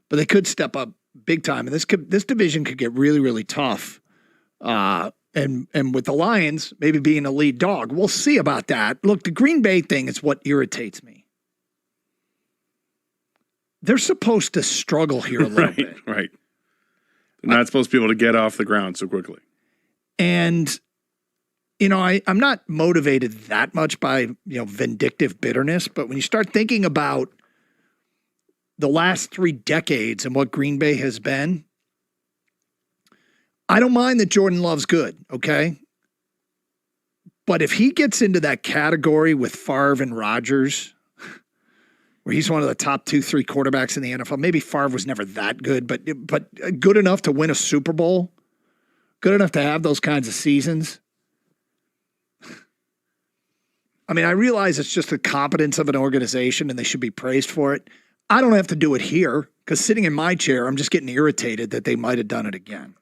but they could step up big time. And this division could get really, really tough. And with the Lions maybe being a lead dog, we'll see about that. Look, the Green Bay thing is what irritates me. They're supposed to struggle here a little bit. Right. They're not supposed to be able to get off the ground so quickly. And, I'm not motivated that much by, vindictive bitterness, but when you start thinking about the last 3 decades and what Green Bay has been, I don't mind that Jordan Love's good, okay? But if he gets into that category with Favre and Rodgers, where he's one of the top 2-3 quarterbacks in the NFL, maybe Favre was never that good, but good enough to win a Super Bowl, good enough to have those kinds of seasons. I mean, I realize it's just the competence of an organization and they should be praised for it. I don't have to do it here because sitting in my chair, I'm just getting irritated that they might have done it again.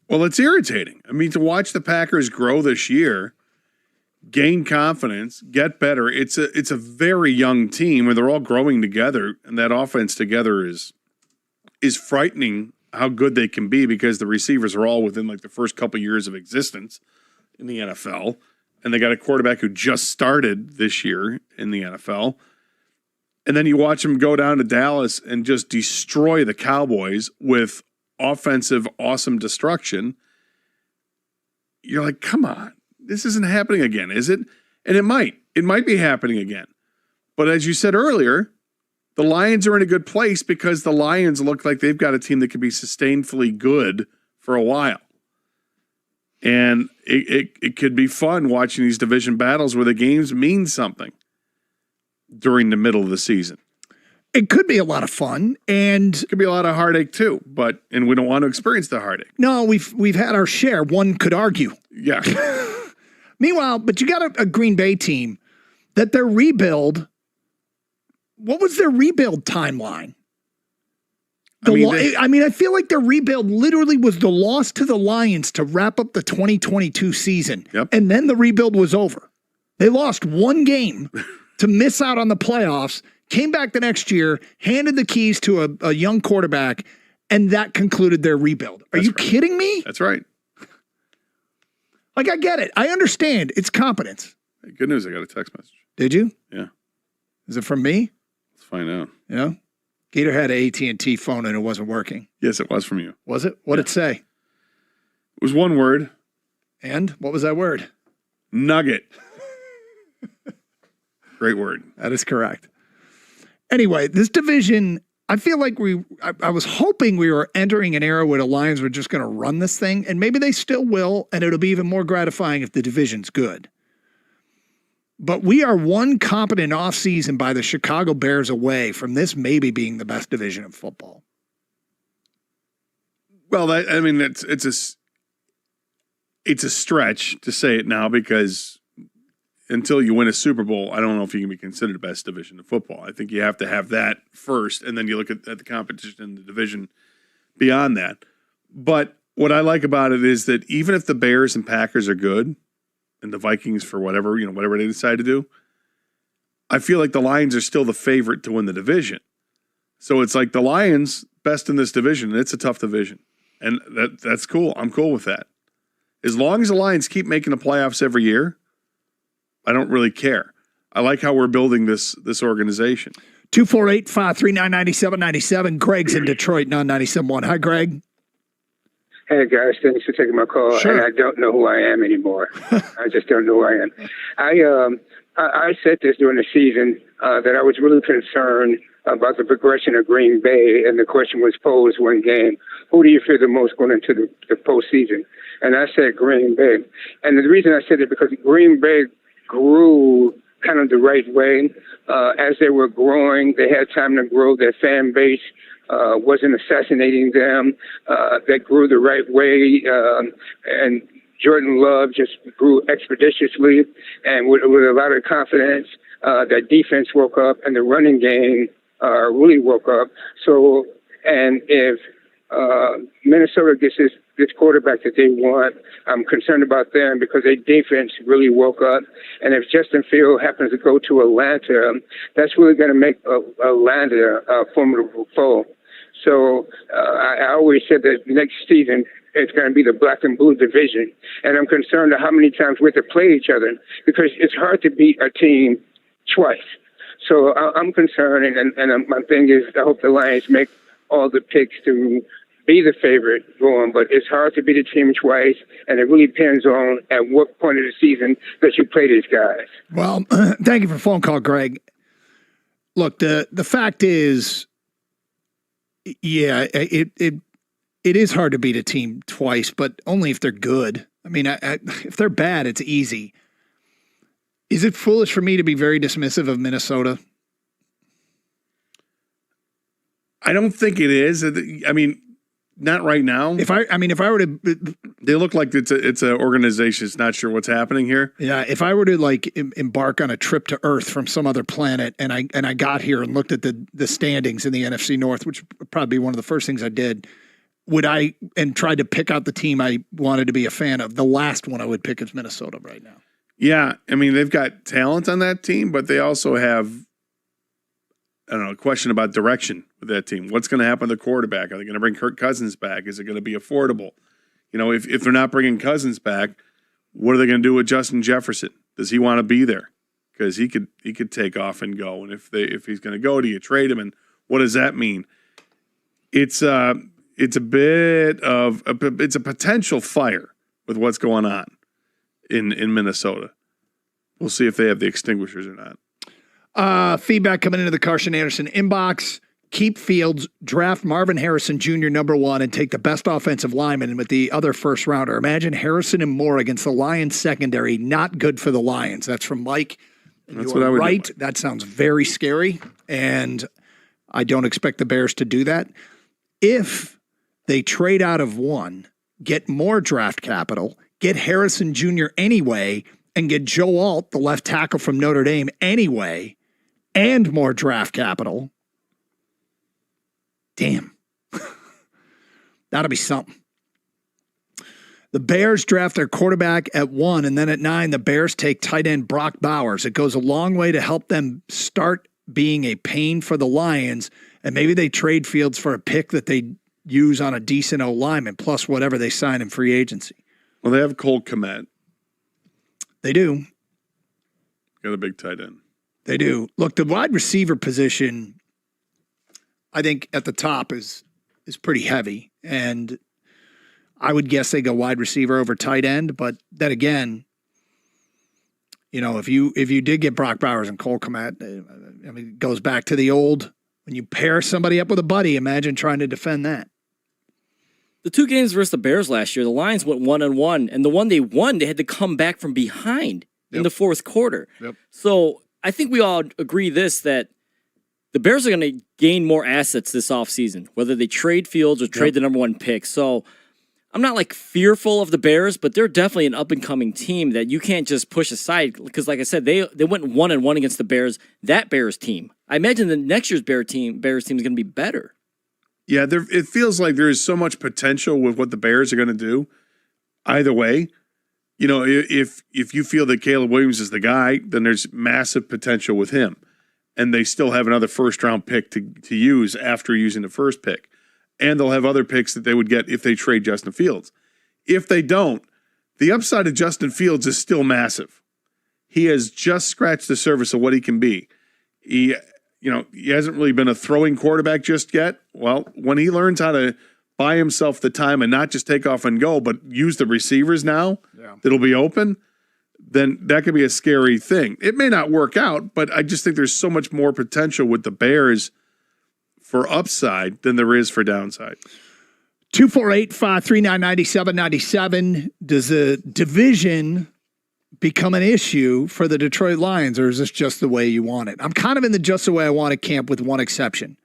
Well, it's irritating. I mean, to watch the Packers grow this year, gain confidence, get better. It's a very young team where they're all growing together, and that offense together is frightening how good they can be because the receivers are all within like the first couple years of existence in the NFL, and they got a quarterback who just started this year in the NFL. And then you watch them go down to Dallas and just destroy the Cowboys with offensive, awesome destruction. You're like, come on, this isn't happening again, is it? And it might be happening again. But as you said earlier, the Lions are in a good place because the Lions look like they've got a team that can be sustainably good for a while. And it could be fun watching these division battles where the games mean something during the middle of the season. It could be a lot of fun, and it could be a lot of heartache too. And we don't want to experience the heartache. No, we've had our share. One could argue. Yeah. Meanwhile, but you got a Green Bay team that their rebuild. What was their rebuild timeline? I feel like their rebuild literally was the loss to the Lions to wrap up the 2022 season, and then the rebuild was over. They lost one game to miss out on the playoffs. Came back the next year, handed the keys to a young quarterback, and that concluded their rebuild. Are you kidding me? That's right. Like, I get it. I understand. It's competence. Hey, good news. I got a text message. Did you? Yeah. Is it from me? Let's find out. Yeah. Gator had an AT&T phone and it wasn't working. Yes, it was from you. Was it? What did it say? It was one word. And? What was that word? Nugget. Great word. That is correct. Anyway, this division, I feel like I was hoping we were entering an era where the Lions were just going to run this thing, and maybe they still will, and it'll be even more gratifying if the division's good. But we are one competent offseason by the Chicago Bears away from this maybe being the best division of football. Well, it's a stretch to say it now because until you win a Super Bowl, I don't know if you can be considered the best division of football. I think you have to have that first, and then you look at the competition in the division beyond that. But what I like about it is that even if the Bears and Packers are good, and the Vikings for whatever they decide to do, I feel like the Lions are still the favorite to win the division. So it's like the Lions best in this division, and it's a tough division. And that's cool. I'm cool with that. As long as the Lions keep making the playoffs every year, I don't really care. I like how we're building this organization. 248-539-9797. Greg's in Detroit, 97.1. Hi, Greg. Hey, guys. Thanks for taking my call. Sure. And I don't know who I am anymore. I just don't know who I am. I said this during the season that I was really concerned about the progression of Green Bay, and the question was posed one game, who do you fear the most going into the postseason? And I said Green Bay. And the reason I said it because Green Bay grew kind of the right way. As they were growing, they had time to grow. Their fan base wasn't assassinating them. They grew the right way. And Jordan Love just grew expeditiously and with a lot of confidence. Their defense woke up and the running game really woke up. So, and if Minnesota gets this quarterback that they want, I'm concerned about them because their defense really woke up. And if Justin Fields happens to go to Atlanta, that's really going to make Atlanta a formidable foe. So I always said that next season it's going to be the black and blue division. And I'm concerned of how many times we have to play each other because it's hard to beat a team twice. So I'm concerned, and my thing is I hope the Lions make all the picks to be the favorite going, but it's hard to beat a team twice, and it really depends on at what point of the season that you play these guys. Well, thank you for the phone call, Greg. Look, the fact is, yeah, it is hard to beat a team twice, but only if they're good. I mean, if they're bad, it's easy. Is it foolish for me to be very dismissive of Minnesota? I don't think it is. I mean, not right now. If I were to, they look like it's an organization that's not sure what's happening here. Yeah, if I were to like embark on a trip to Earth from some other planet, and I got here and looked at the standings in the NFC North, which would probably be one of the first things I did, and tried to pick out the team I wanted to be a fan of, the last one I would pick is Minnesota right now. Yeah, I mean, they've got talent on that team, but they also have, I don't know, a question about direction with that team. What's going to happen to the quarterback? Are they going to bring Kirk Cousins back? Is it going to be affordable? You know, if they're not bringing Cousins back, what are they going to do with Justin Jefferson? Does he want to be there? Because he could take off and go. And if he's going to go, do you trade him? And what does that mean? It's a potential fire with what's going on in Minnesota. We'll see if they have the extinguishers or not. Feedback coming into the Carson Anderson inbox. Keep Fields, draft Marvin Harrison Jr. #1, and take the best offensive lineman with the other first rounder. Imagine Harrison and Moore against the Lions secondary. Not good for the Lions. That's from Mike. That's what I would right. do. That sounds very scary, and I don't expect the Bears to do that. If they trade out of one, get more draft capital, get Harrison Jr. anyway, and get Joe Alt, the left tackle from Notre Dame, anyway, and more draft capital. Damn. That'll be something. The Bears draft their quarterback at 1, and then at 9, the Bears take tight end Brock Bowers. It goes a long way to help them start being a pain for the Lions, and maybe they trade Fields for a pick that they use on a decent O-lineman, plus whatever they sign in free agency. Well, they have Cole Kmet. They do. Got a big tight end. They do. Look, the wide receiver position, I think at the top is pretty heavy, and I would guess they go wide receiver over tight end. But then again, you know, if you did get Brock Bowers and Cole Kmet, I mean, it goes back to the old, when you pair somebody up with a buddy, imagine trying to defend that. The two games versus the Bears last year, the Lions went 1-1, and the one they won, they had to come back from behind in the fourth quarter. Yep. So I think we all agree that the Bears are going to gain more assets this offseason, whether they trade Fields or trade the #1 pick. So I'm not like fearful of the Bears, but they're definitely an up-and-coming team that you can't just push aside because, like I said, they went 1-1 against the Bears, that Bears team. I imagine the next year's Bears team is going to be better. Yeah, it feels like there is so much potential with what the Bears are going to do. Either way, you know, if you feel that Caleb Williams is the guy, then there's massive potential with him. And they still have another first-round pick to use after using the first pick. And they'll have other picks that they would get if they trade Justin Fields. If they don't, the upside of Justin Fields is still massive. He has just scratched the surface of what he can be. He hasn't really been a throwing quarterback just yet. Well, when he learns how to buy himself the time and not just take off and go, but use the receivers now that'll be open, then that could be a scary thing. It may not work out, but I just think there's so much more potential with the Bears for upside than there is for downside. 248-539-9797. Does the division become an issue for the Detroit Lions, or is this just the way you want it? I'm kind of in the just the way I want it camp with one exception.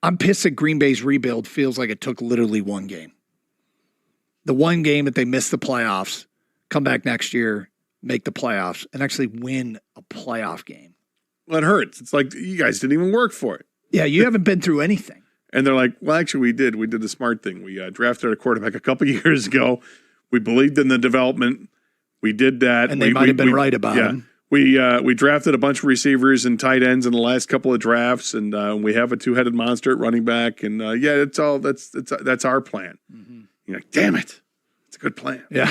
I'm pissed that Green Bay's rebuild feels like it took literally one game. The one game that they missed the playoffs, come back next year, make the playoffs, and actually win a playoff game. Well, it hurts. It's like you guys didn't even work for it. Yeah, you haven't been through anything. And they're like, well, actually, we did. We did the smart thing. We drafted a quarterback a couple years ago. We believed in the development. We did that. And they might have been right about him. We drafted a bunch of receivers and tight ends in the last couple of drafts, and we have a two-headed monster at running back. And that's our plan. You're like, damn it, it's a good plan. Yeah.